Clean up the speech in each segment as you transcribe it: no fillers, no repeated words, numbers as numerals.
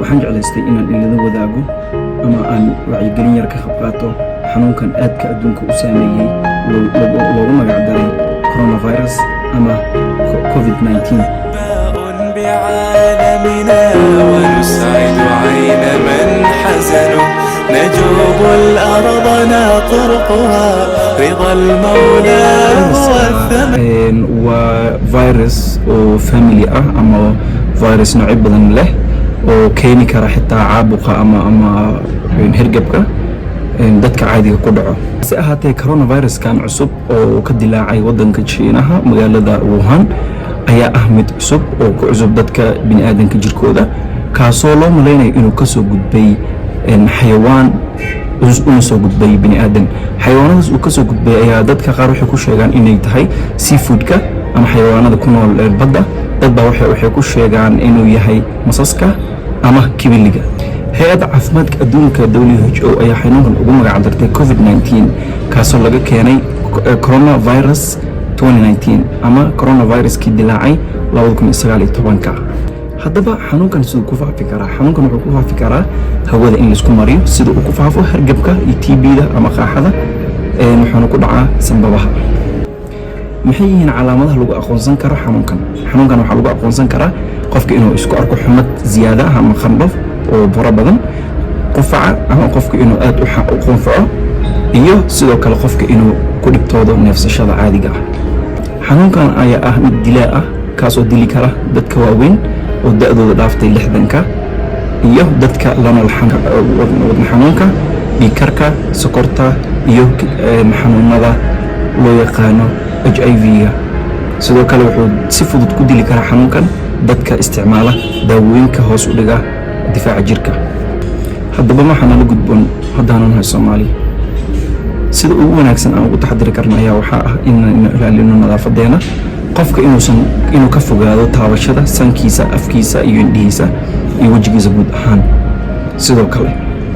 waxaan jeclaystay inaan idinla wadaago ama aan wacyigelin yar ka qayb qaato xanuunkan aadka adduunka u saameeyey loogu magac daray coronavirus ama COVID-19. بعالمنا ونسعد عين من حزنوا نجوب الأرض نطرقها رضا المولى هو الثمن. وفيروس أو فاميلي أما فيروس نوع بدن له oo keeni kara xitaa caabuqa ama hergebka dadka caadiga ku dhaco. Si ahaatee coronavirus-kan cusub oo ka dilaacay waddanka Shiinaha magaalada Wuhan ayaa ah mid cusub oo ku cusub dadka bini'aadanka jirkooda, kaasoo loo malaynayo inuu ka soo gudbay xayawaan una soo gudbay bini'aadan. xayawaanadaas uu ka soo gudbay ayaa dadka qaar waxay ku sheegaan inay tahay seafoodka ama xayawaanada ku nool badda. dad baa waxay ku sheegaan inuu yahay masaska ama kibiliga. hay-adda caafimaadka adduunka WHO ayaa xanuunkan ugu magac dartay COVID-19, kaasoo laga keenay coronavirus 2019 ama coronaviruskii dilaacay 2019. haddaba xanuunkan siduu ku faafi karaa? xanuunkan wuxuu ku faafi karaa hawada in laisku mariyo, sida uu ku faafo hargabka iyo TB-da ama qaaxada, wuxuuna ku dhacaa sanbabaha. maxay yihiin calaamadaha lagu aqoonsan karo xanuunkan? xanuunkan waxaa lagu aqoonsan karaa qofka inuu isku arko xumad ziyaada ah ama qandho oo fara badan, qufaca ama qofka inuu aad u qunfaco, iyo sidoo kale qofka inuu ku dhibtoodo neefsashada caadiga ah. xanuunkan ayaa ah mid dilaa ah, kaasoo dili kara dadka waaweyn oo da'dooda dhaaftay 60-ka iyo dadka la nool wadna xanuunka, dhiigkarka, sokorta iyo xanuunada loo yaqaano HIV-ga. sidoo kale wuxuu si fudud ku dili karaa xanuunkan dadka isticmaala daawooyinka hoos u dhiga difaaca jirka. haddaba waxaa nala gudboon haddaanan nahay Soomaali, sida ugu wanaagsan aan ugu taxadiri karno ayaa waxaa ah inaan ilaalino nadaafadeena. qofka inuu ka fogaado taabashada sankiisa, afkiisa iyo indhihiisa iyo wejigiisa guud ahaan. sidoo kale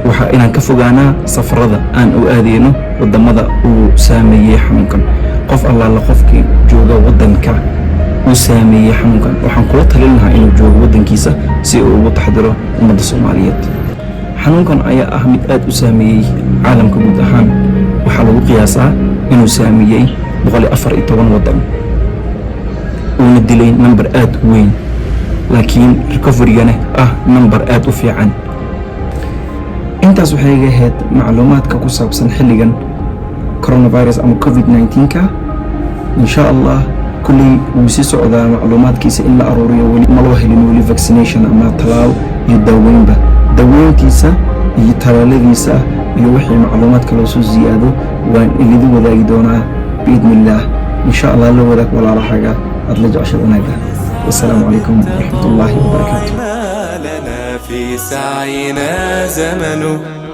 waxaa inaan ka fogaanaa safarada aan u aadeyno wadamada uu saameeyey xanuunkan. qof allaala qofkii jooga waddanka uu saameeyey xanuunkan waxaan kula talin lahaa inuu joogo waddankiisa si uu ugu taxadiro ummadda Soomaaliyeed. xanuunkan ayaa ah mid aad u saameeyey caalamka guud ahaan. waxaa lagu qiyaasaa inuu saameeyey 114 waddan, uuna dilay number aad u weyn, laakiin recovery-gana ah number aad u fiican. intaas waxay iga ahayd macluumaadka ku saabsan xilligan coronavirus ama COVID-19-ka. insha Allah kulley wuu sii socdaa macluumaadkiisa in la aruuriyo. weli ma loo helin weli vaccination ama talaal iyo daaweynba. daaweyntiisa iyo talaaladiisa iyo wixii macluumaadka loo soo ziyaado waan idin wadaagi doonaa biidnillaah. insha Allah la wadaag walaalahaga aad la jeceshahay wanaaga. wassalaamu calaykum waraxmatullaahi wabarakaatuh. في سعينا زمن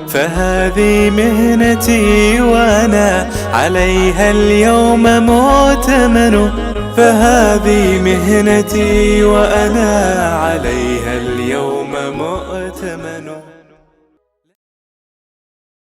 فهذه مهنتي وأنا عليها اليوم مؤتمن. فهذه مهنتي وأنا عليها اليوم مؤتمن.